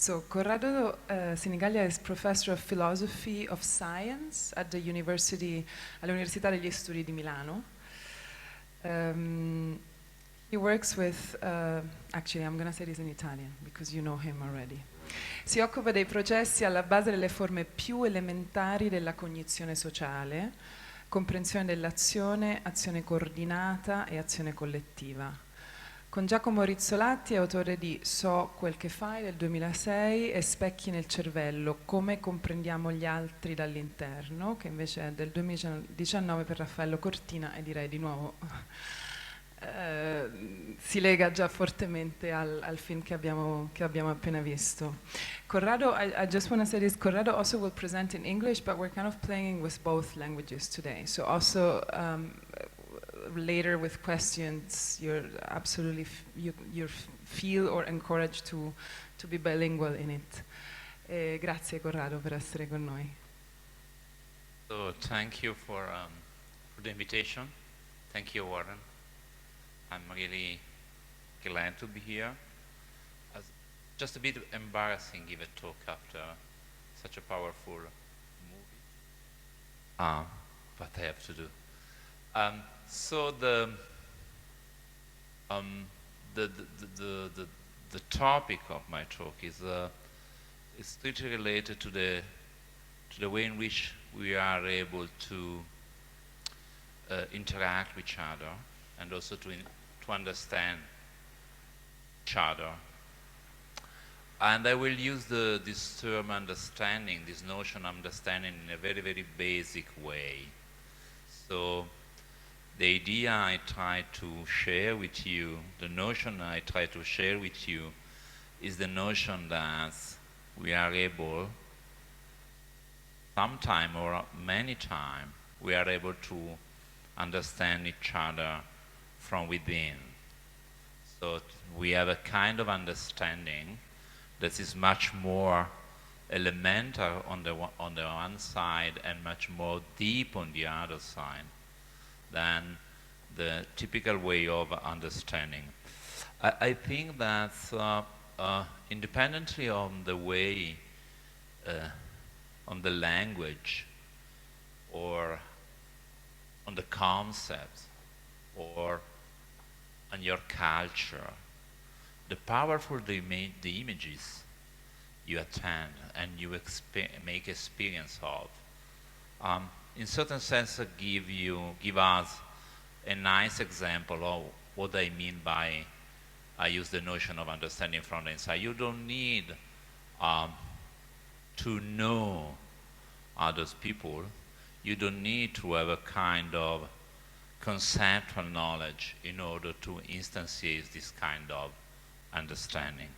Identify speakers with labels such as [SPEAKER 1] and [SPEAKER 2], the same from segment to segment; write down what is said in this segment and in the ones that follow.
[SPEAKER 1] So Corrado Sinigaglia is professor of philosophy of science at the all'Università degli Studi di Milano. He works with, actually I'm going to say this in Italian because you know him already. Si occupa dei processi alla base delle forme più elementari della cognizione sociale, comprensione dell'azione, azione coordinata e azione collettiva. Con Giacomo Rizzolatti è autore di So quel che fai del 2006 e Specchi nel cervello, come comprendiamo gli altri dall'interno, che invece è del 2019 per Raffaello Cortina e direi di nuovo si lega già fortemente al film che abbiamo appena visto. Corrado, I just want to say this, Corrado also will present in English, but we're kind of playing with both languages today. So also later with questions, you're absolutely, you feel or encouraged to be bilingual in it. Grazie Corrado per essere con noi.
[SPEAKER 2] So thank you for the invitation. Thank you, Warren. I'm really glad to be here. Just a bit embarrassing give a talk after such a powerful movie. But I have to do. So the topic of my talk is strictly related to the way in which we are able to interact with each other and also to understand each other. And I will use this term understanding, this notion of understanding in a very, very basic way. So the idea I try to share with you, the notion I try to share with you is the notion that we are able, sometime or many times, we are able to understand each other from within. So we have a kind of understanding that is much more elemental on the one side and much more deep on the other side than the typical way of understanding. I think that independently on the way, on the language, or on the concepts, or on your culture, the powerful the images you attend and you make experience of, in certain sense give us a nice example of what I mean by I use the notion of understanding from the inside. You don't need to know others people. You don't need to have a kind of conceptual knowledge in order to instantiate this kind of understanding.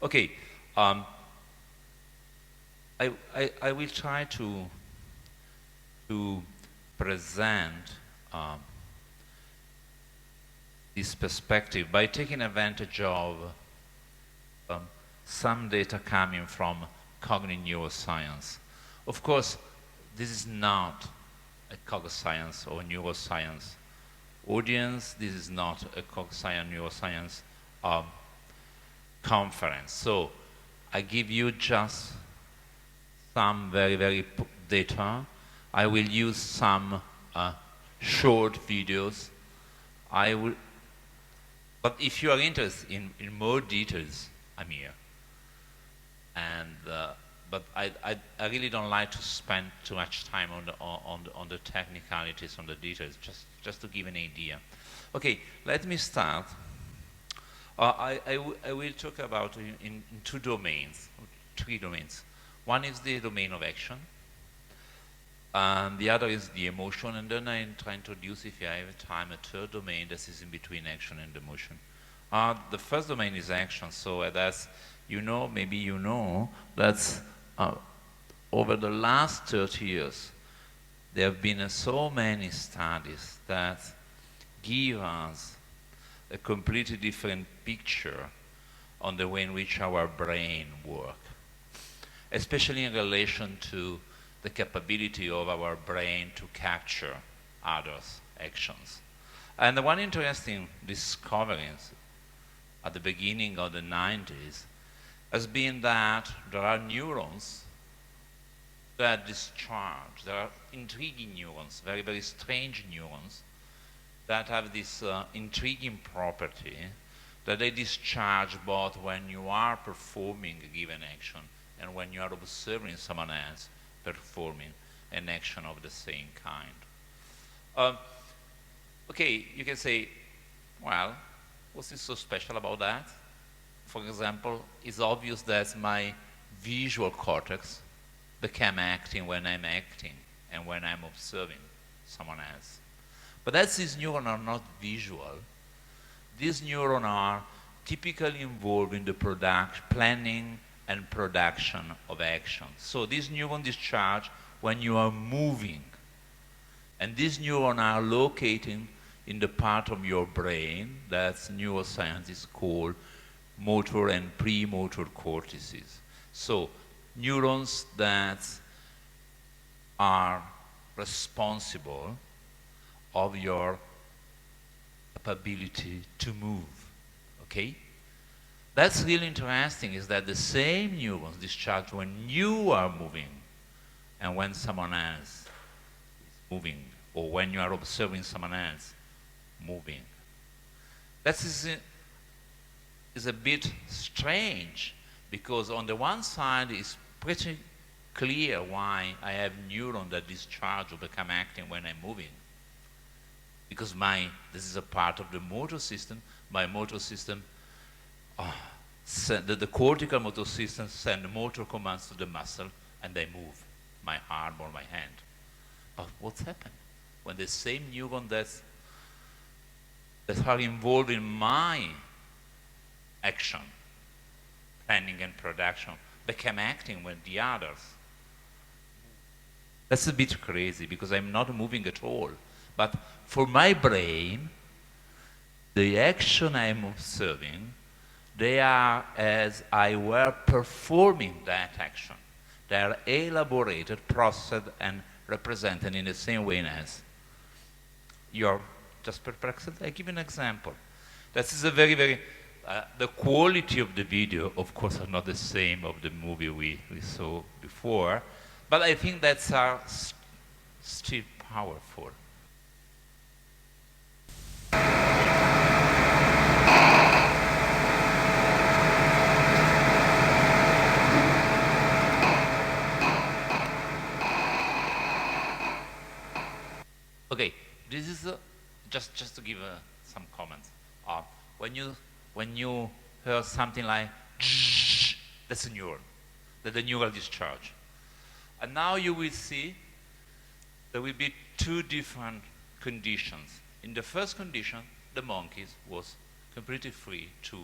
[SPEAKER 2] Okay, I will try to present this perspective by taking advantage of some data coming from cognitive neuroscience. Of course, this is not a cognoscience or neuroscience audience. This is not a cognoscience neuroscience conference. So I give you just some very, very data. I will use some short videos. But if you are interested in more details, I'm here. And but I really don't like to spend too much time on the technicalities, on the details, just to give an idea. Okay, let me start. I will talk about in two domains, three domains. One is the domain of action, and the other is the emotion, and then I try to introduce, if I have time, a third domain that is in between action and emotion. The first domain is action, so that's, you know, maybe you know, that over the last 30 years, there have been so many studies that give us a completely different picture on the way in which our brain works, especially in relation to the capability of our brain to capture others' actions. And the one interesting discovery at the beginning of the 90s has been that there are neurons that discharge. There are intriguing neurons, very, very strange neurons, that have this intriguing property that they discharge both when you are performing a given action and when you are observing someone else performing an action of the same kind. Okay, you can say, well, what's so special about that? For example, it's obvious that my visual cortex became acting when I'm acting and when I'm observing someone else. But as these neurons are not visual, these neurons are typically involved in the planning and production of actions. So these neurons discharge when you are moving. And these neurons are located in the part of your brain that neuroscientists call motor and premotor cortices. So neurons that are responsible of your capability to move, okay? That's really interesting, is that the same neurons discharge when you are moving and when someone else is moving, or when you are observing someone else moving. That is a bit strange, because on the one side it's pretty clear why I have neurons that discharge or become acting when I'm moving. Because this is a part of the motor system. My motor system, the cortical motor system send motor commands to the muscle and they move my arm or my hand. But what's happened? When the same neurons that are involved in my action, planning and production, become acting when the others. That's a bit crazy, because I'm not moving at all. But for my brain, the action I'm observing, they are as I were performing that action. They are elaborated, processed, and represented in the same way as you're just perplexed. I give you an example. This is a very, very, the quality of the video, of course, are not the same of the movie we saw before, but I think that's still powerful. Okay, this is just to give some comments. When you hear something like that's a neuron, that's a neural discharge. And now you will see there will be two different conditions. In the first condition, the monkey was completely free to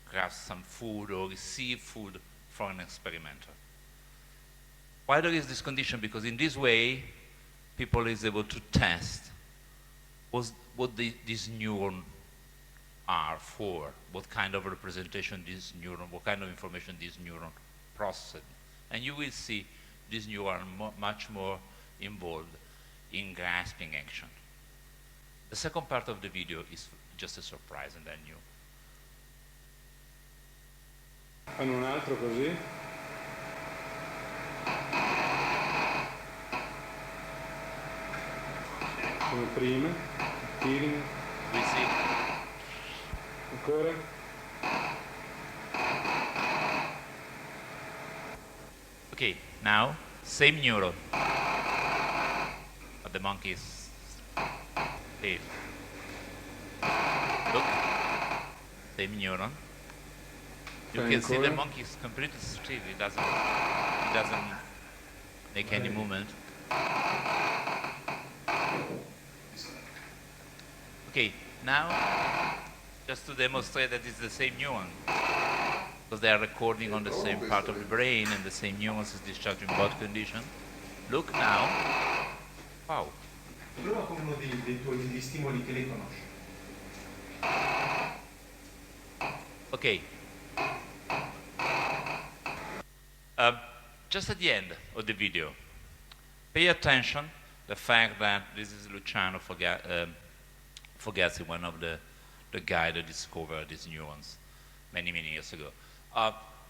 [SPEAKER 2] grasp some food or receive food from an experimenter. Why there is this condition? Because in this way, people is able to test what these neurons are for, what kind of representation these neurons, what kind of information these neurons process. And you will see these neurons are much more involved in grasping action. The second part of the video is just a surprise, and then you.
[SPEAKER 3] Fanno un altro così. Come prima, feeling.
[SPEAKER 2] We see.
[SPEAKER 3] Ancora.
[SPEAKER 2] Okay, now same neuron, but the monkey is still. Look, same neuron. You can see the monkey is completely still. It doesn't make any movement. Okay, now just to demonstrate that it's the same neuron, because they are recording on the same part of the brain and the same neurons is discharged in both conditions. Look now. Wow.
[SPEAKER 4] Prova con uno degli stimoli che lei conosce.
[SPEAKER 2] Okay. Just at the end of the video, pay attention the fact that this is Luciano Fogazzi, one of the guy that discovered these neurons many years ago.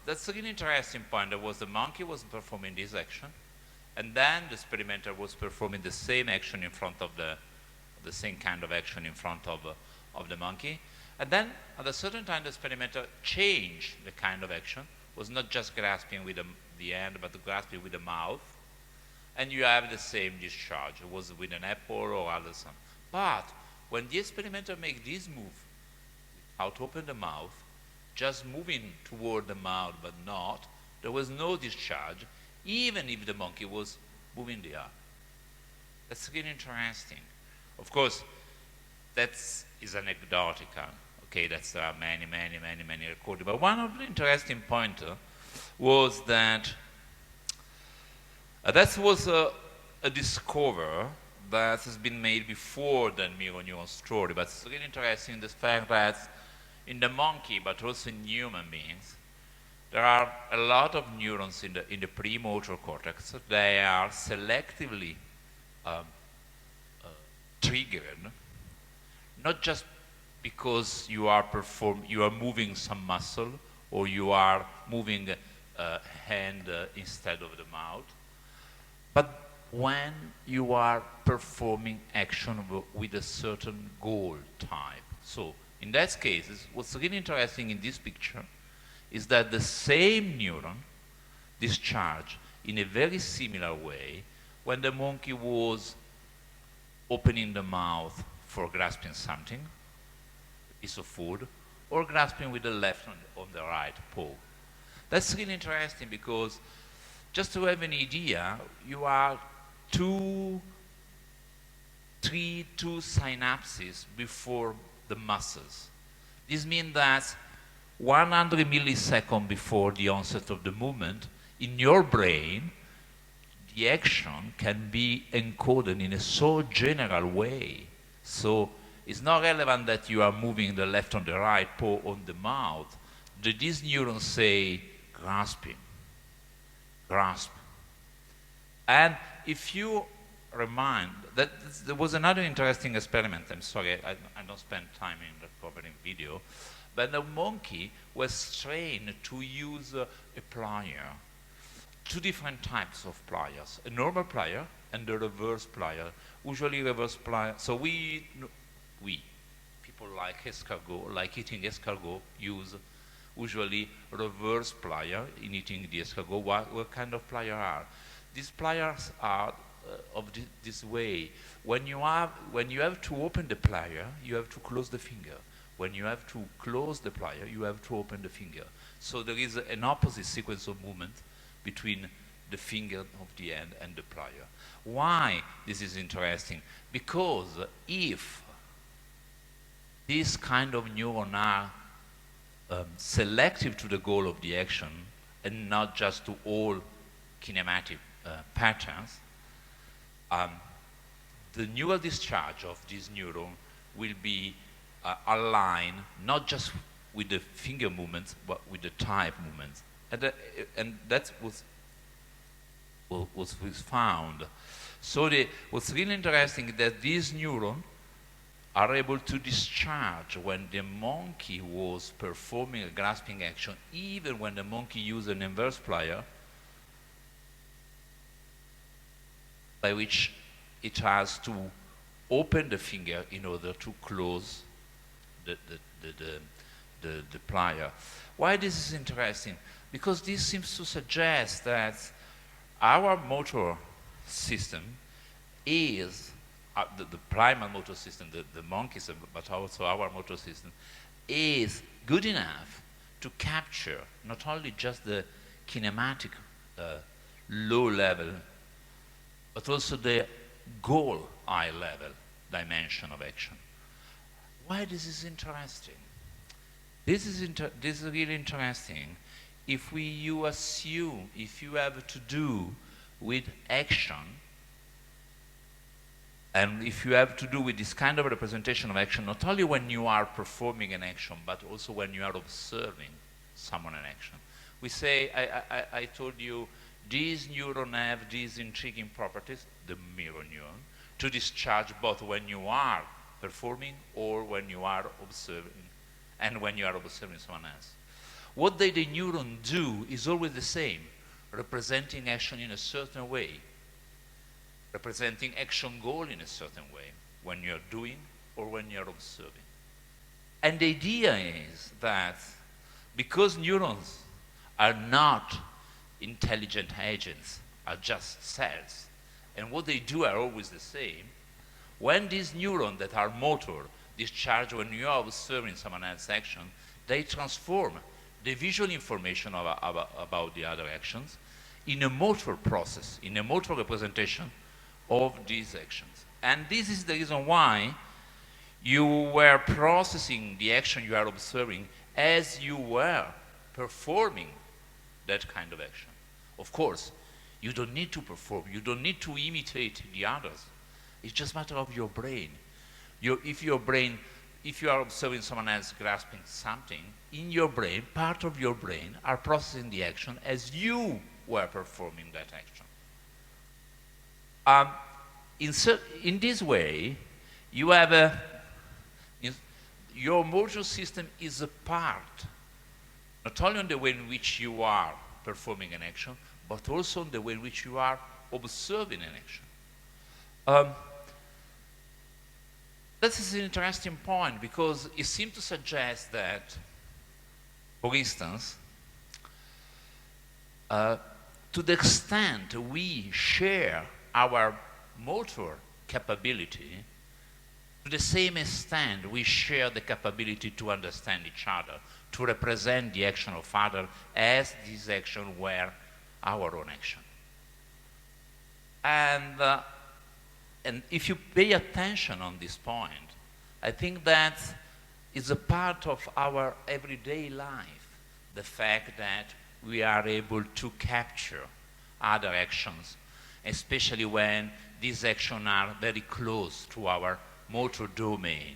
[SPEAKER 2] that's a really interesting point. There was the monkey was performing this action, and then the experimenter was performing the same action in front of the same kind of action in front of the monkey. And then at a certain time, the experimenter changed the kind of action, was not just grasping with the hand, but grasping with the mouth. And you have the same discharge. It was with an apple or other something. But when the experimenter makes this move, without open the mouth, just moving toward the mouth but not, there was no discharge, even if the monkey was moving the arm. That's really interesting. Of course, that is anecdotal. Okay, there are many recordings. But one of the interesting points was that that was a discovery that has been made before the mirror neuron story. But it's really interesting the fact that in the monkey, but also in human beings, there are a lot of neurons in the premotor cortex. They are selectively triggered, not just because you are moving some muscle or you are moving a hand instead of the mouth, but when you are performing action with a certain goal type. So in that case, what's really interesting in this picture is that the same neuron discharged in a very similar way when the monkey was opening the mouth for grasping something, a piece of food, or grasping with the left on the right paw. That's really interesting because, just to have an idea, you are two synapses before the muscles. This means that 100 milliseconds before the onset of the movement, in your brain, the action can be encoded in a so general way. So it's not relevant that you are moving the left on the right paw on the mouth. These neurons say grasping, grasp. And if you remind that there was another interesting experiment, I'm sorry, I don't spend time in recovering video, but the monkey was trained to use a plier, two different types of pliers, a normal plier and a reverse plier. Usually reverse plier, so we people like escargot, like eating escargot, use usually reverse plier in eating the escargot. What kind of plier are? These pliers are of this way. When you have to open the plier, you have to close the finger. When you have to close the plier, you have to open the finger. So there is an opposite sequence of movement between the finger of the hand and the plier. Why this is interesting? Because if these kind of neurons are selective to the goal of the action and not just to all kinematic patterns, the neural discharge of this neuron will be aligned not just with the finger movements but with the type movements. And that was found. So what's really interesting is that these neurons are able to discharge when the monkey was performing a grasping action, even when the monkey used an inverse plier, by which it has to open the finger in order to close the plier. Why this is interesting? Because this seems to suggest that our motor system is, the primal motor system, the monkeys, but also our motor system, is good enough to capture not only just the kinematic low level, but also the goal high level dimension of action. Why this is interesting? This is really interesting if you assume, if you have to do with action, and if you have to do with this kind of representation of action, not only when you are performing an action, but also when you are observing someone in action. We say, I told you, these neurons have these intriguing properties, the mirror neuron, to discharge both when you are performing or when you are observing, and when you are observing someone else. What the neuron do is always the same, representing action in a certain way, representing action goal in a certain way, when you're doing or when you're observing. And the idea is that because neurons are not intelligent agents, are just cells, and what they do are always the same, when these neurons that are motor discharge when you are observing someone else's action, they transform the visual information about the other actions in a motor process, in a motor representation of these actions. And this is the reason why you were processing the action you are observing as you were performing that kind of action. Of course, you don't need to perform, you don't need to imitate the others. It's just a matter of your brain. If you are observing someone else grasping something, in your brain, part of your brain are processing the action as you were performing that action. In this way, you have your motor system is a part, not only on the way in which you are performing an action, but also on the way in which you are observing an action. This is an interesting point because it seems to suggest that, for instance, to the extent we share our motor capability, to the same extent we share the capability to understand each other, to represent the action of others as this action were our own action. And if you pay attention on this point, I think that is a part of our everyday life, the fact that we are able to capture other actions, especially when these actions are very close to our motor domain.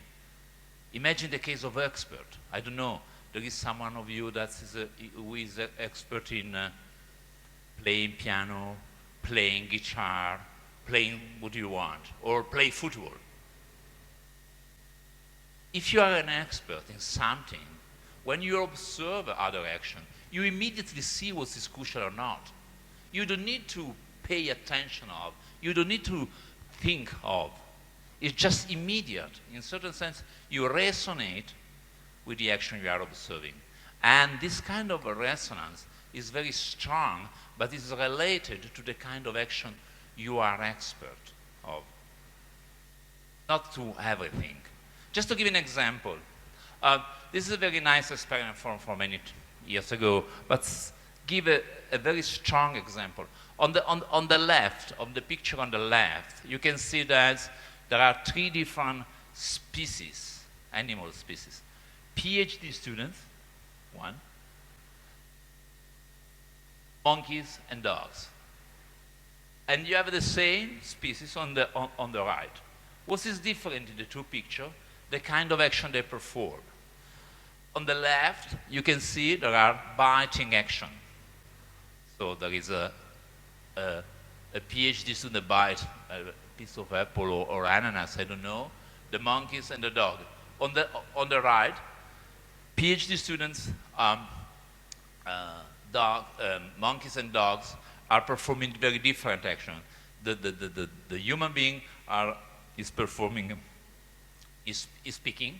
[SPEAKER 2] Imagine the case of expert. I don't know, there is someone of you who is an expert in playing piano, playing guitar, playing what you want, or play football. If you are an expert in something, when you observe other action, you immediately see what is crucial or not. You don't need to pay attention of, you don't need to think of. It's just immediate. In a certain sense, you resonate with the action you are observing. And this kind of a resonance is very strong, but is related to the kind of action you are expert of. Not to everything. Just to give an example, this is a very nice experiment from many years ago, but give a very strong example. On the left, on the picture on the left, you can see that there are 3 different species, animal species. PhD students, 1, monkeys and dogs. And you have the same species on the right. What is different in the 2 pictures? The kind of action they perform. On the left, you can see there are biting action. So there is a PhD student bite a piece of apple or ananas, I don't know, the monkeys and the dog. On the right, PhD students, monkeys and dogs are performing very different action. The human being is performing, is speaking.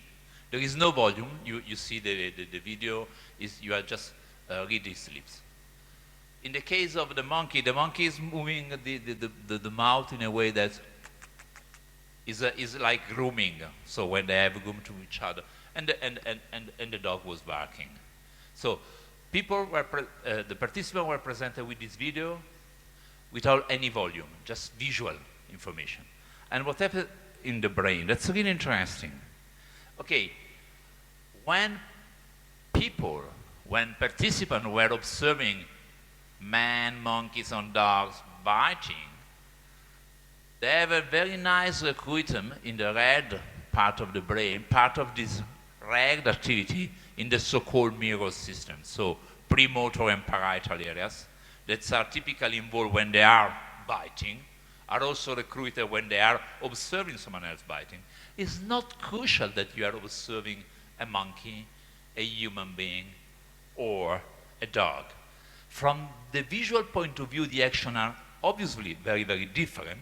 [SPEAKER 2] There is no volume. You see the video, you are just reading his lips. In the case of the monkey is moving the mouth in a way that is like grooming. So when they have groomed to each other, and the dog was barking. So the participants were presented with this video without any volume, just visual information. And what happened in the brain? That's really interesting. Okay, when participants were observing man, monkeys, and dogs biting, they have a very nice recruitment in the red part of the brain, part of this red activity in the so-called mirror system. So premotor and parietal areas that are typically involved when they are biting are also recruited when they are observing someone else biting. It's not crucial that you are observing a monkey, a human being, or a dog. From the visual point of view, the actions are obviously very, very different,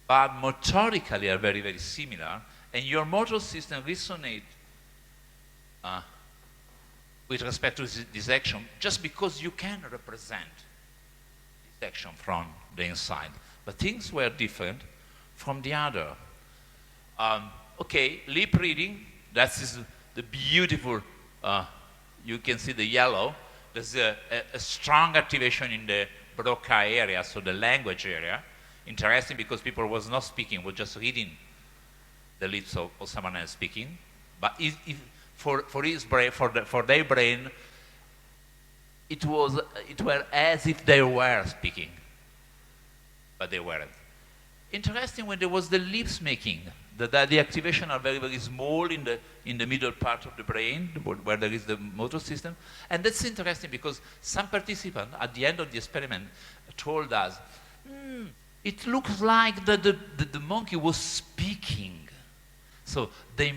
[SPEAKER 2] but motorically are very, very similar, and your motor system resonates with respect to this action just because you can represent this action from the inside. But things were different from the other. Okay, lip reading, that is the beautiful, you can see the yellow. There's a strong activation in the Broca area, so the language area. Interesting because people was not speaking, was just reading the lips of someone else speaking. But for his brain, for their brain, it were as if they were speaking, but they weren't. Interesting when there was the lips making, the activation are very, very small in the middle part of the brain, where there is the motor system. And that's interesting because some participant at the end of the experiment told us, it looks like the monkey was speaking. So they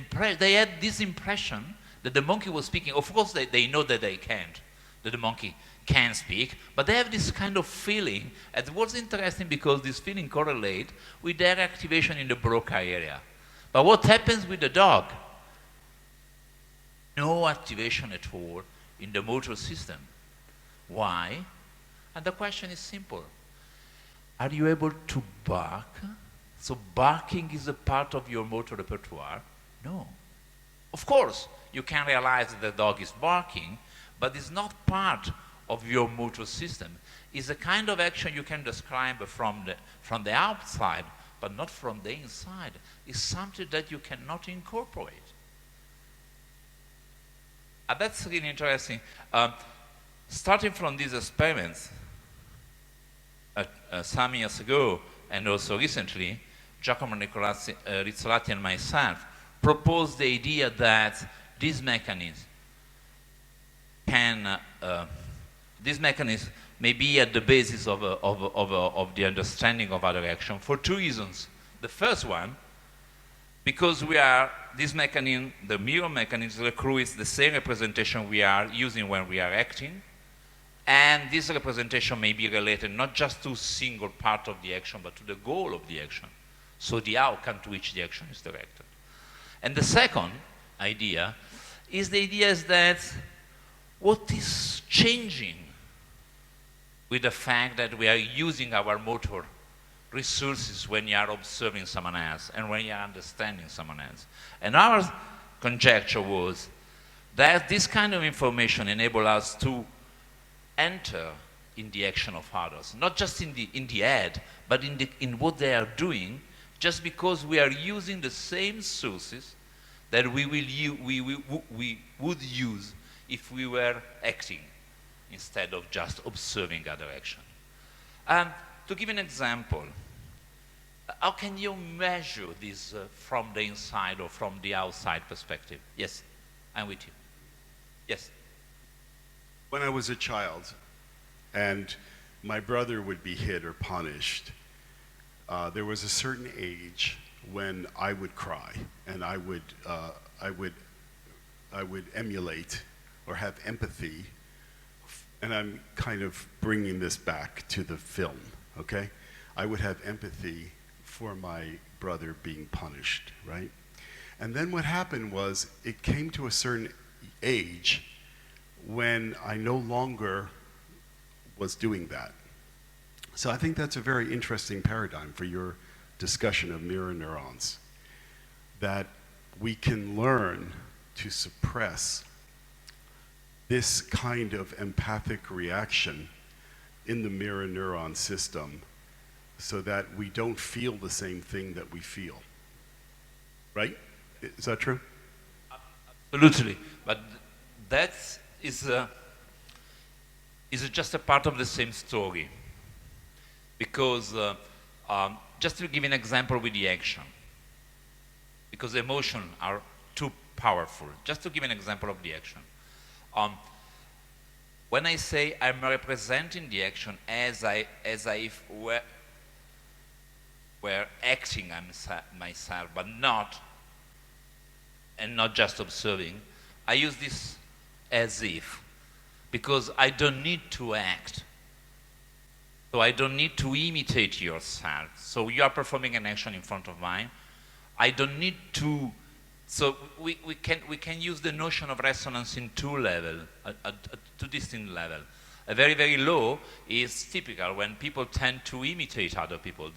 [SPEAKER 2] had this impression that the monkey was speaking. Of course, they know that they can't, that the monkey can speak, but they have this kind of feeling. And it was interesting because this feeling correlates with their activation in the Broca area. But what happens with the dog? No activation at all in the motor system. Why? And the question is simple. Are you able to bark? So barking is a part of your motor repertoire? No. Of course, you can realize that the dog is barking, but it's not part of your motor system. It's a kind of action you can describe from the outside, but not from the inside. It's something that you cannot incorporate. And that's really interesting. Starting from these experiments, some years ago, and also recently, Giacomo Rizzolatti and myself proposed the idea that this mechanism may be at the basis of the understanding of other action for two reasons. The first one, because this mechanism, the mirror mechanism, recruits the same representation we are using when we are acting, and this representation may be related not just to a single part of the action, but to the goal of the action, so the outcome to which the action is directed. And the second idea is that what is changing with the fact that we are using our motor resources when you are observing someone else and when you are understanding someone else. And our conjecture was that this kind of information enables us to enter in the action of others, not just in the head, but in what they are doing, just because we are using the same sources that we would use if we were acting instead of just observing other action. To give an example, how can you measure this from the inside or from the outside perspective? Yes, I'm with you. Yes.
[SPEAKER 5] When I was a child and my brother would be hit or punished, there was a certain age when I would cry and I would emulate or have empathy, and I'm kind of bringing this back to the film, okay? I would have empathy for my brother being punished, right? And then what happened was it came to a certain age when I no longer was doing that. So I think that's a very interesting paradigm for your discussion of mirror neurons, that we can learn to suppress this kind of empathic reaction in the mirror neuron system so that we don't feel the same thing that we feel. Right? Is that true?
[SPEAKER 2] Absolutely. But that is just a part of the same story. Because, just to give an example with the action, because emotions are too powerful. Just to give an example of the action. When I say I'm representing the action as if were acting myself, but not just observing, I use this as if, because I don't need to act. So I don't need to imitate yourself. So you are performing an action in front of mine. I don't need to. So we can use the notion of resonance in two levels, two distinct levels. A very, very low is typical when people tend to imitate other people.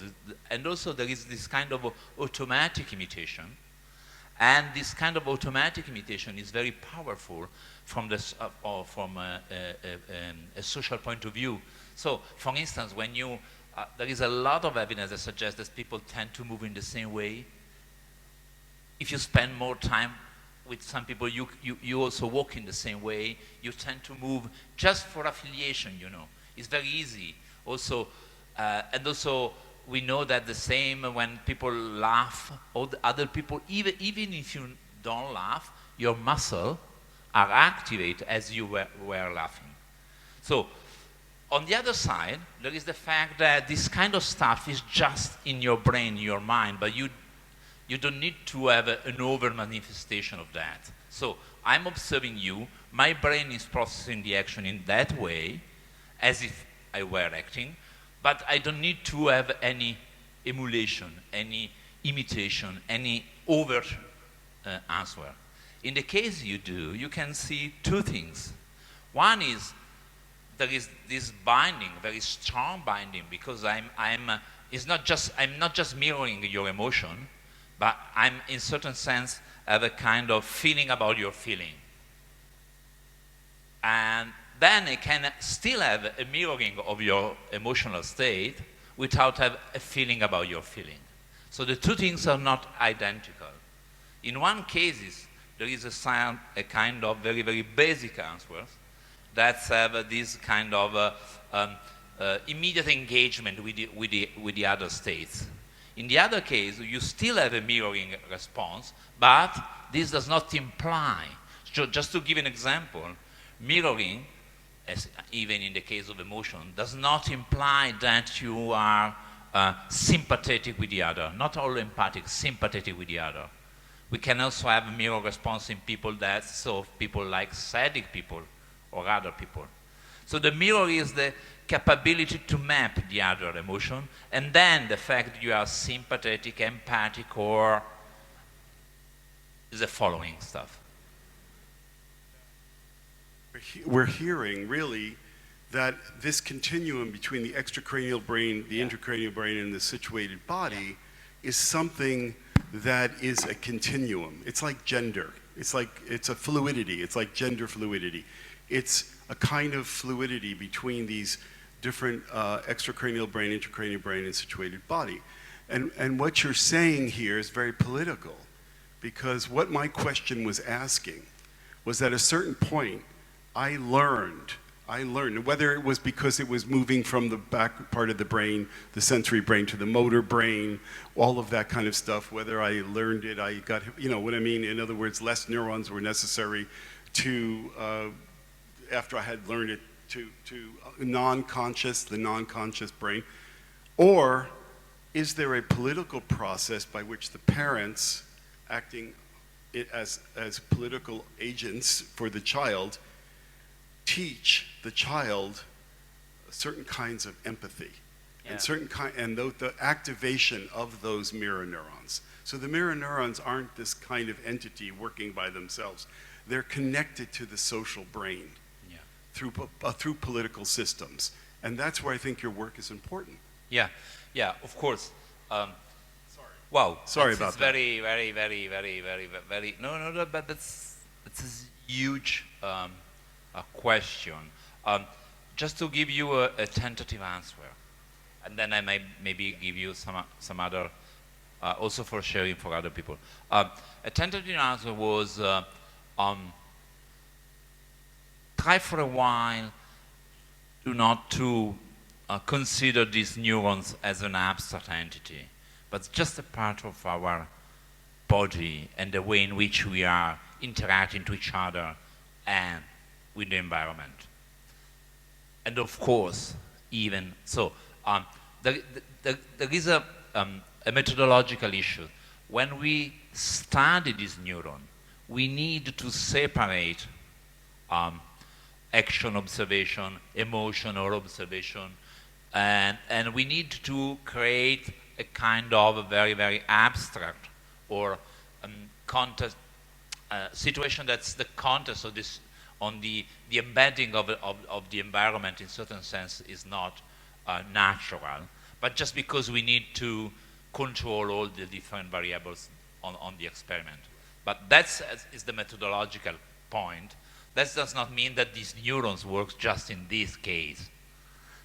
[SPEAKER 2] And also there is this kind of automatic imitation. And this kind of automatic imitation is very powerful from, a social point of view. So, for instance, when you, there is a lot of evidence that suggests that people tend to move in the same way. If you spend more time with some people, you also walk in the same way. You tend to move just for affiliation, you know. It's very easy. Also, and also we know that the same when people laugh, all the other people, even if you don't laugh, your muscles are activated as you were laughing. So, on the other side, there is the fact that this kind of stuff is just in your brain, in your mind, but you don't need to have an over manifestation of that. So I'm observing you, my brain is processing the action in that way, as if I were acting, but I don't need to have any emulation, any imitation, any over answer. In the case you do, you can see two things. One is there is this binding, very strong binding, because I'm not just mirroring your emotion, but I'm in certain sense have a kind of feeling about your feeling. And then I can still have a mirroring of your emotional state without have a feeling about your feeling. So the two things are not identical. In one case, there is a kind of very, very basic answers that have this kind of immediate engagement with the other states. In the other case, you still have a mirroring response, but this does not imply. So just to give an example, mirroring, as even in the case of emotion, does not imply that you are sympathetic with the other. Not all empathic, sympathetic with the other. We can also have a mirror response in people people like sadistic people or other people. So the mirror is the capability to map the other emotion, and then the fact that you are sympathetic, empathic, or the following stuff.
[SPEAKER 5] We're hearing really that this continuum between the extracranial brain, the intracranial brain, and the situated body is something that is a continuum. It's like gender. It's a fluidity. It's like gender fluidity. It's a kind of fluidity between these different extracranial brain, intracranial brain, and situated body. And what you're saying here is very political, because what my question was asking was at a certain point, I learned, whether it was because it was moving from the back part of the brain, the sensory brain, to the motor brain, all of that kind of stuff, whether I learned it, I got, you know what I mean? In other words, less neurons were necessary to, after I had learned it, to the non-conscious brain? Or is there a political process by which the parents, acting as political agents for the child, teach the child certain kinds of empathy and the activation of those mirror neurons? So the mirror neurons aren't this kind of entity working by themselves. They're connected to the social brain through political systems. And that's where I think your work is important.
[SPEAKER 2] Yeah, of course.
[SPEAKER 5] Sorry.
[SPEAKER 2] Wow.
[SPEAKER 5] Sorry about that.
[SPEAKER 2] Very, no, but that's a huge question. Just to give you a tentative answer, and then I may maybe give you some other, also for sharing for other people. A tentative answer was, try for a while not to consider these neurons as an abstract entity, but just a part of our body and the way in which we are interacting to each other and with the environment. And of course, even so, there is a methodological issue. When we study this neuron, we need to separate action observation, emotion or observation, and we need to create a kind of a very, very abstract or context situation that's the context of this, on the embedding of the environment in certain sense is not natural, but just because we need to control all the different variables on the experiment. But that is the methodological point. That does not mean that these neurons work just in this case.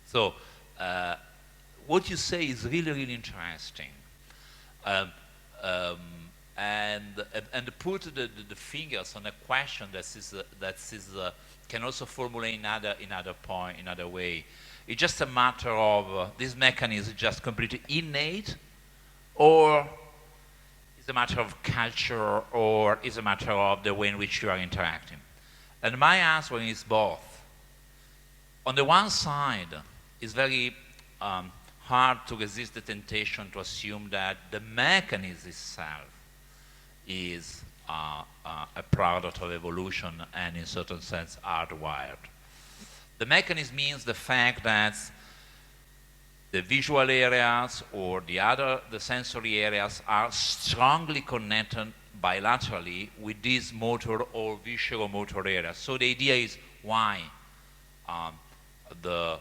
[SPEAKER 2] So what you say is really, really interesting. And put the fingers on a question that can also formulate in other way. It's just a matter of this mechanism just completely innate, or is a matter of culture, or is a matter of the way in which you are interacting. And my answer is both. On the one side, it's very hard to resist the temptation to assume that the mechanism itself is a product of evolution and in certain sense hardwired. The mechanism means the fact that the visual areas or the sensory areas are strongly connected bilaterally with these motor or visual motor areas. So the idea is why the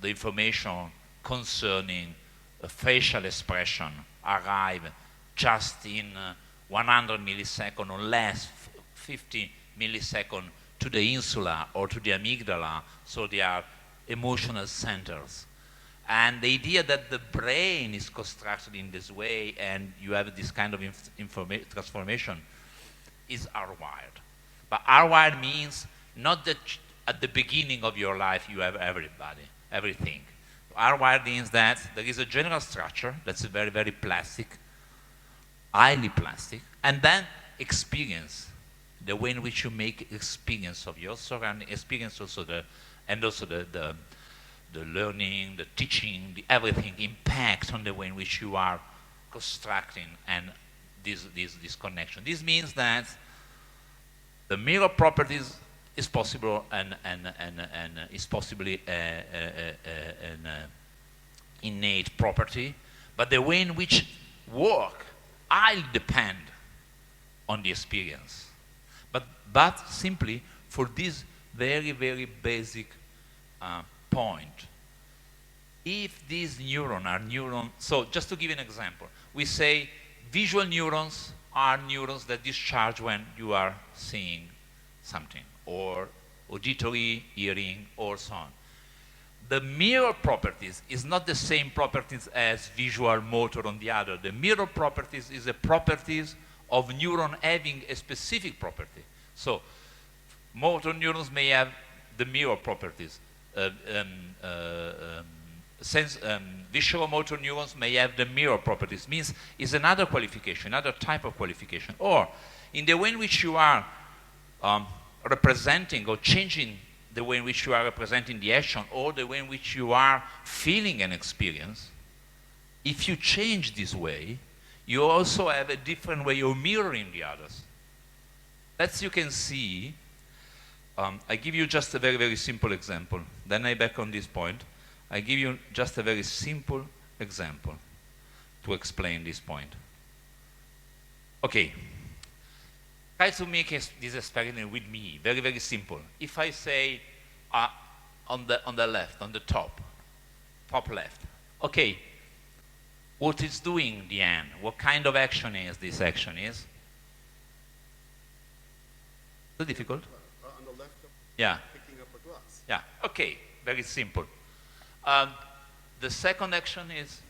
[SPEAKER 2] information concerning facial expression arrive just in 100 milliseconds or less, 50 milliseconds to the insula or to the amygdala, so they are emotional centers. And the idea that the brain is constructed in this way and you have this kind of transformation is hardwired. But hardwired means not that at the beginning of your life you have everything. Hardwired means that there is a general structure that's very, very plastic, highly plastic, and then experience, the way in which you make experience of your surrounding, experience also the learning, the teaching, everything impact on the way in which you are constructing and this connection. This means that the mirror properties is possible and is possibly an innate property, but the way in which work I'll depend on the experience. But simply for this very, very basic point. If these neurons are so just to give you an example, we say visual neurons are neurons that discharge when you are seeing something, or auditory, hearing, or so on. The mirror properties is not the same properties as visual motor on the other. The mirror properties is the properties of neuron having a specific property. So motor neurons may have the mirror properties. Visual motor neurons may have the mirror properties. Means is another qualification, another type of qualification. Or in the way in which you are representing or changing the way in which you are representing the action, or the way in which you are feeling an experience, if you change this way, you also have a different way of mirroring the others. As you can see, I give you just a very, very simple example. Then I back on this point. I give you just a very simple example to explain this point. Okay. Try to make this experiment with me, very, very simple. If I say on the left, on the top left, okay, what is doing the hand? What kind of action is this action is? So difficult?
[SPEAKER 5] On the left,
[SPEAKER 2] Yeah.
[SPEAKER 5] picking up a glass.
[SPEAKER 2] Yeah, okay, very simple. The second action is,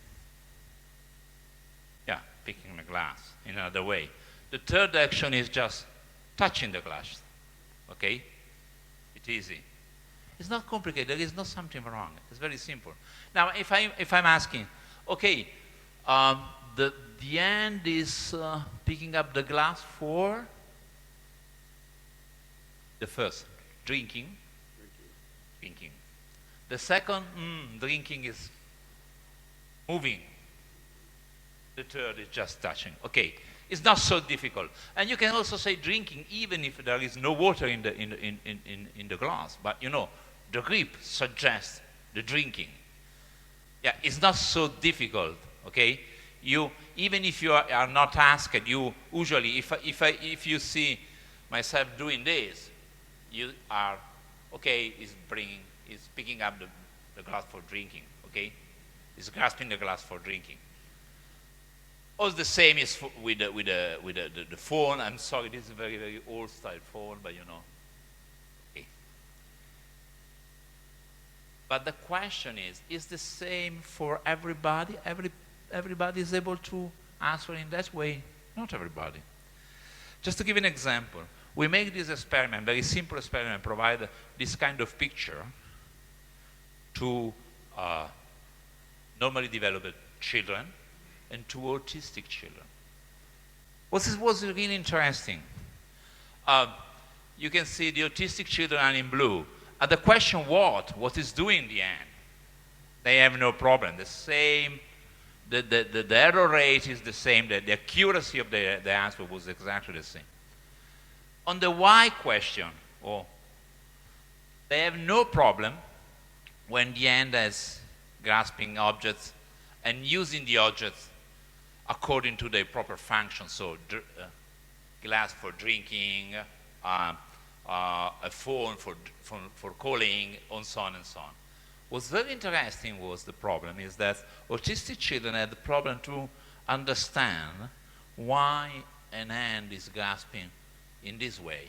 [SPEAKER 2] yeah, picking the glass in another way. The third action is just touching the glass, okay? It's easy. It's not complicated, there is not something wrong. It's very simple. Now, if I'm asking, okay, the hand is picking up the glass for the first, drinking. The second, drinking is moving. The third is just touching. Okay, It's not so difficult. And you can also say drinking, even if there is no water in the glass. But you know, the grip suggests the drinking. Yeah, it's not so difficult, okay? Even if you are not asked, you usually, if you see myself doing this, you are, okay, is picking up the glass for drinking, okay? Is grasping the glass for drinking. All the same is with the phone. I'm sorry, this is a very, very old style phone, but you know. Okay. But the question is the same for everybody? Everybody is able to answer in that way? Not everybody. Just to give an example, we make this experiment, very simple experiment, provide this kind of picture to normally developed children and to autistic children. What was really interesting? You can see the autistic children are in blue. And the question what is doing in the end? They have no problem. The same, the error rate is the same, the accuracy of the answer was exactly the same. On the why question, they have no problem when the end is grasping objects and using the objects according to their proper function. So glass for drinking, a phone for calling, and so on and so on. What's very interesting was the problem is that autistic children had the problem to understand why an hand is grasping in this way.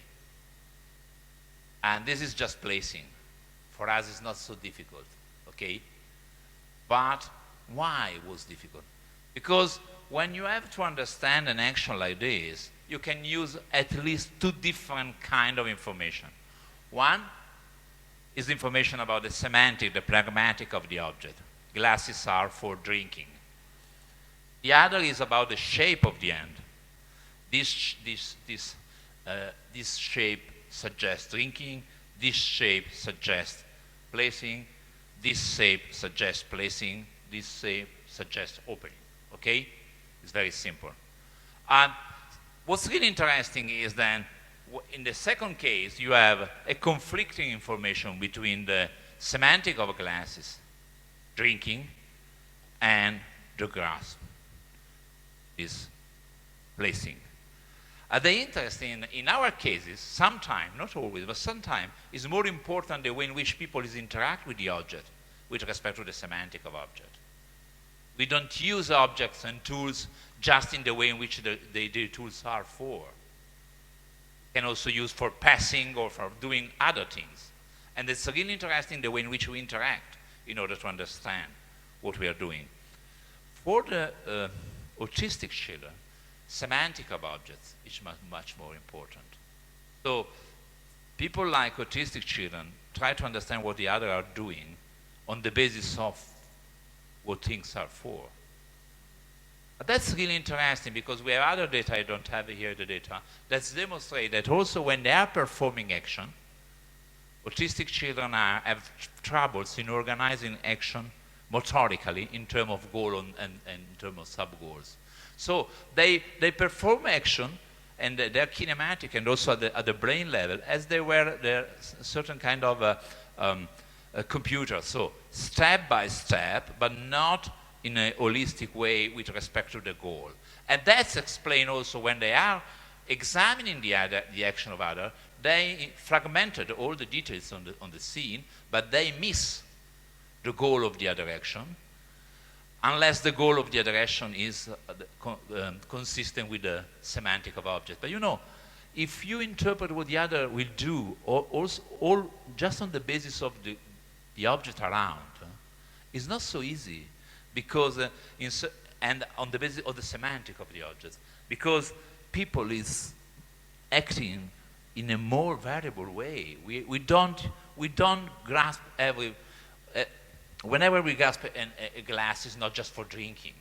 [SPEAKER 2] And this is just placing. For us, it's not so difficult, okay? But why it was difficult? Because when you have to understand an action like this, you can use at least two different kinds of information. One is information about the semantic, the pragmatic of the object. Glasses are for drinking. The other is about the shape of the hand. This shape suggests drinking. This shape suggests placing. This shape suggests placing. This shape suggests opening. Okay? It's very simple. And what's really interesting is then, in the second case, you have a conflicting information between the semantic of glasses, drinking, and the grasp, is placing. The interesting, in our cases, sometimes, not always, but sometimes, is more important the way in which people interact with the object with respect to the semantic of object. We don't use objects and tools just in the way in which the tools are for. Can also use for passing or for doing other things. And it's really interesting the way in which we interact in order to understand what we are doing. For the autistic children, semantic of objects is much more important. So people like autistic children try to understand what the other are doing on the basis of what things are for. But that's really interesting because we have other data, I don't have here the data, that demonstrate that also when they are performing action, autistic children have troubles in organizing action motorically in terms of goal and in terms of sub-goals. So they perform action and they're kinematic and also at the brain level as they were a certain kind of a computer. So step by step, but not in a holistic way with respect to the goal. And that's explained also when they are examining the action of other, they fragmented all the details on the scene, but they miss the goal of the other action, unless the goal of the other action is consistent with the semantic of object. But you know, if you interpret what the other will do, all just on the basis of the object around, it's not so easy, because and on the basis of the semantic of the object, because people is acting in a more variable way. We don't grasp every. Whenever we grasp a glass, it's not just for drinking.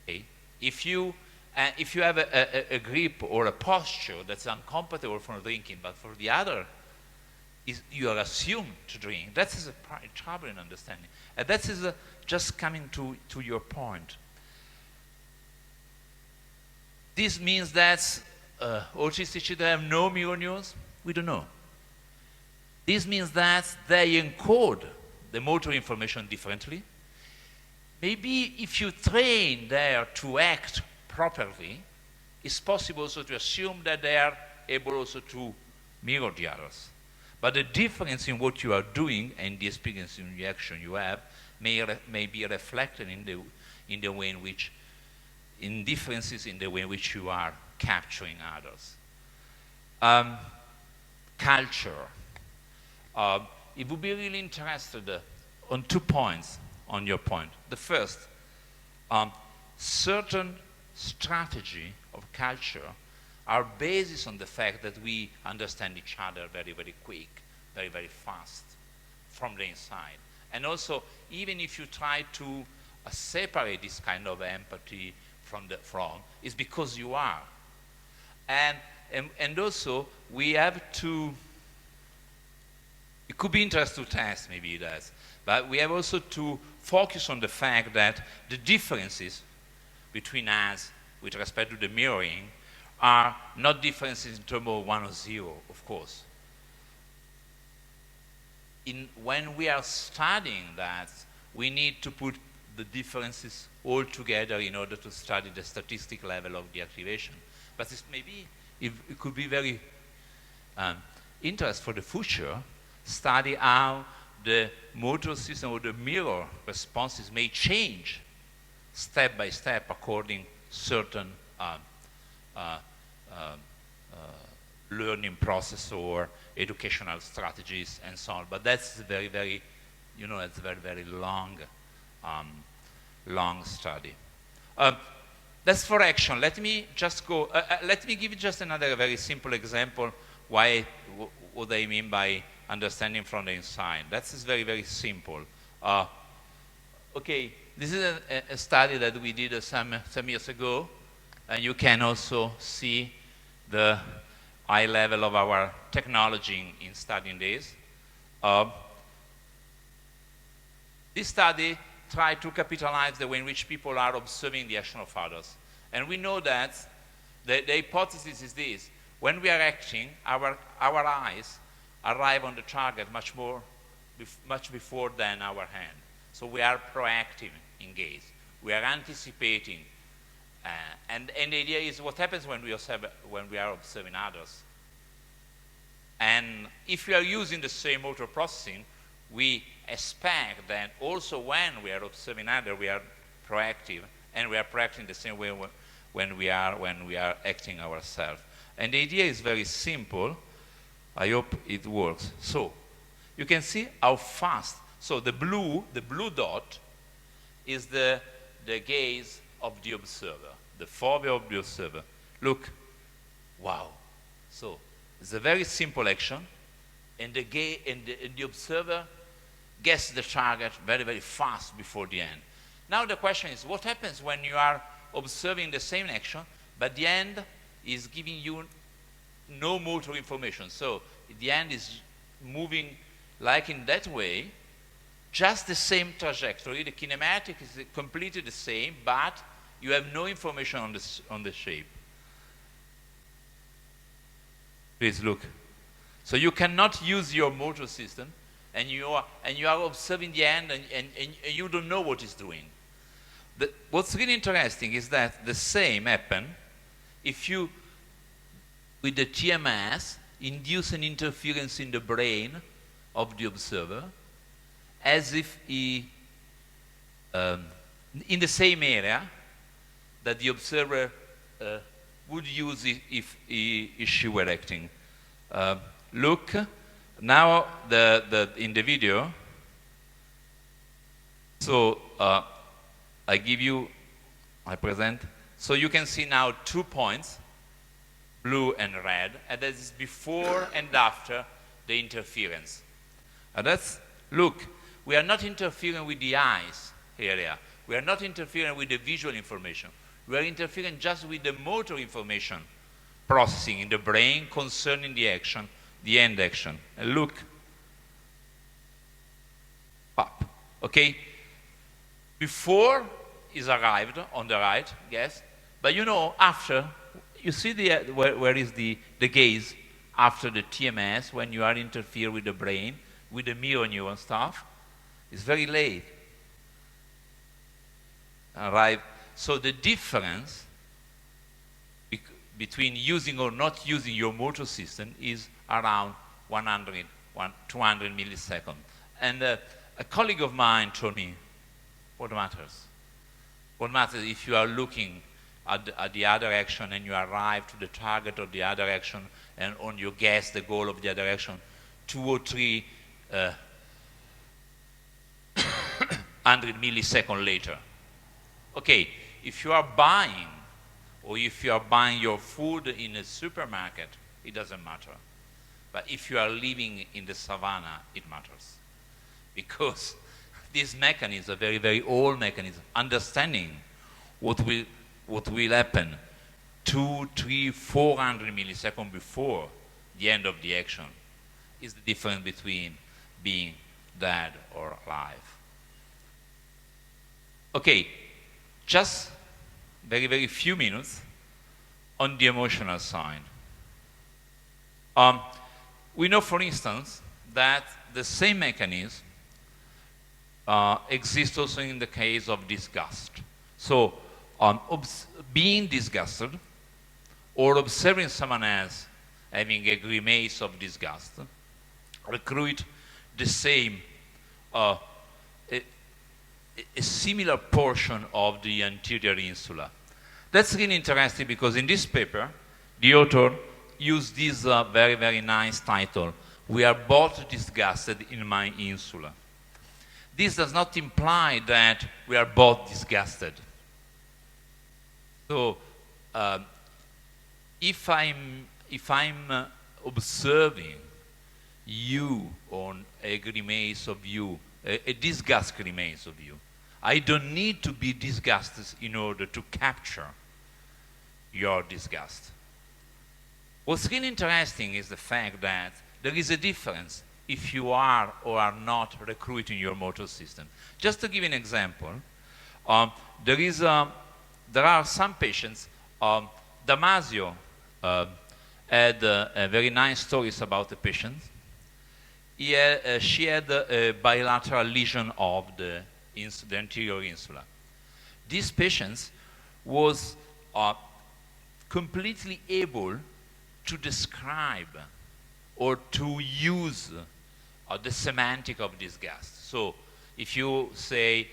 [SPEAKER 2] Okay? If you have a grip or a posture that's incompatible for drinking, but for the other, you are assumed to drink. That is a trouble in understanding. And that is just coming to your point. This means that autistic children have no mirror neurons? We don't know. This means that they encode the motor information differently. Maybe if you train there to act properly, it's possible also to assume that they are able also to mirror the others. But the difference in what you are doing and the experience in the action you have may be reflected in the way in which, in differences in the way in which you are capturing others. Culture. It would be really interested on 2 points on your point. The first, certain strategy of culture are based on the fact that we understand each other very, very quick, very, very fast from the inside. And also, even if you try to separate this kind of empathy from, it's because you are. And also, we have to, it could be interesting to test maybe that, but we have also to focus on the fact that the differences between us with respect to the mirroring are not differences in terms of 1 or 0, of course. When we are studying that, we need to put the differences all together in order to study the statistic level of the activation. But it could be very interesting for the future, study how the motor system or the mirror responses may change step by step according certain learning process or educational strategies and so on. But that's very, very, it's a very, very long study. That's for action. Let me just go, let me give you just another very simple example what I mean by understanding from the inside. That is very, very simple. Okay, this is a study that we did some years ago, and you can also see the high level of our technology in studying this. This study tried to capitalize the way in which people are observing the action of others. And we know that the hypothesis is this: when we are acting, our eyes arrive on the target much before than our hand. So we are proactive in gaze. We are anticipating. And the idea is what happens when we are observing others. And if we are using the same motor processing, we expect that also when we are observing others, we are proactive, and we are practicing the same way when we are acting ourselves. And the idea is very simple. I hope it works. So you can see how fast. So the blue dot is the gaze of the observer, the fovea of the observer. Look, wow. So it's a very simple action, and the observer gets the target very, very fast before the end. Now the question is, what happens when you are observing the same action, but the end is giving you no motor information? So the end is moving like in that way, just the same trajectory. The kinematic is completely the same, but you have no information on the shape. Please look. So you cannot use your motor system, and you are observing the end, and you don't know what it's doing. What's really interesting is that the same happen if you, with the TMS, induce an interference in the brain of the observer, as if he, in the same area that the observer would use if she were acting. Look, now in the video, so I present, so you can see now 2 points, blue and red, and that is before and after the interference. And look, we are not interfering with the eyes area. We are not interfering with the visual information. We are interfering just with the motor information processing in the brain concerning the action, the end action. And look, up, okay? Before is arrived on the right, yes, but after you see where is the gaze after the TMS when you are interfere with the brain, with the mirror neuron stuff? It's very late. All right. So the difference between using or not using your motor system is around 200 milliseconds. And a colleague of mine told me, what matters? What matters if you are looking at the other action and you arrive to the target of the other action and on your guess the goal of the other action 2 or 3 hundred milliseconds later. Okay, if you are buying or if you are buying your food in a supermarket, it doesn't matter. But if you are living in the savannah, it matters. Because this mechanism, a very, very old mechanism, understanding what will happen 2, 3, 400 milliseconds before the end of the action is the difference between being dead or alive. Okay, just very, very few minutes on the emotional side. We know, for instance, that the same mechanism exists also in the case of disgust. So, being disgusted or observing someone else having a grimace of disgust recruit the same, a similar portion of the anterior insula. That's really interesting because in this paper, the author used this very, very nice title, "We are both disgusted in my insula." This does not imply that we are both disgusted. So, if I'm observing you on a grimace of you, a disgust grimace of you, I don't need to be disgusted in order to capture your disgust. What's really interesting is the fact that there is a difference if you are or are not recruiting your motor system. Just to give you an example, there are some patients. Damasio had very nice stories about the patient. She had a bilateral lesion of the anterior insula. This patient was completely able to describe or to use the semantic of disgust. So if you say,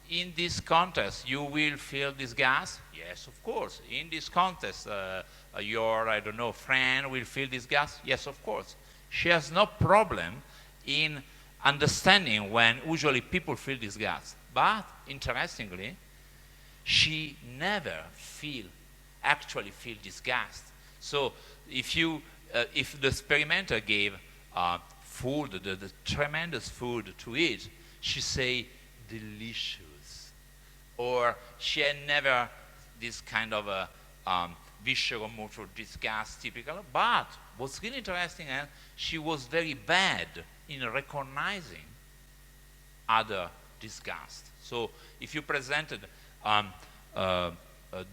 [SPEAKER 2] in this context, you will feel disgust? Yes, of course. In this context, your, I don't know, friend will feel disgust? Yes, of course. She has no problem in understanding when usually people feel disgust. But, interestingly, she never actually feel disgust. So if the experimenter gave food, the tremendous food to eat, she say, delicious. Or she had never this kind of a visceral motor disgust typical. But what's really interesting is she was very bad in recognizing other disgust. So if you presented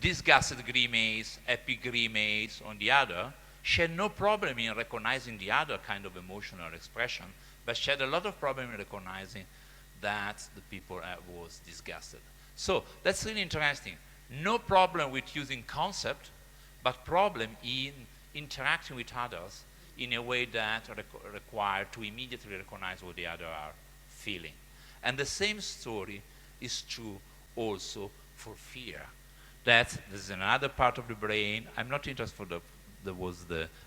[SPEAKER 2] disgusted grimace, happy grimace on the other, she had no problem in recognizing the other kind of emotional expression, but she had a lot of problem in recognizing that the people was disgusted. So that's really interesting. No problem with using concept, but problem in interacting with others in a way that required to immediately recognize what the other are feeling. And the same story is true also for fear. That there's another part of the brain. I'm not interested for the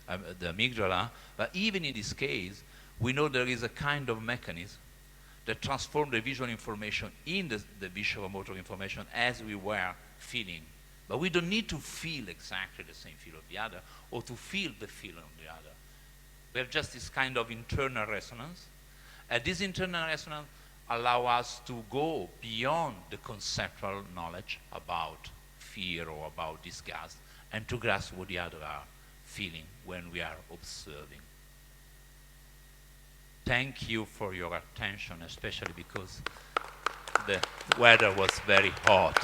[SPEAKER 2] amygdala, but even in this case, we know there is a kind of mechanism that transforms the visual information in the visual motor information as we were feeling. But we don't need to feel exactly the same feel of the other or to feel the feeling of the other. We have just this kind of internal resonance. And this internal resonance allows us to go beyond the conceptual knowledge about fear or about disgust and to grasp what the other are feeling when we are observing. Thank you for your attention, especially because the weather was very hot.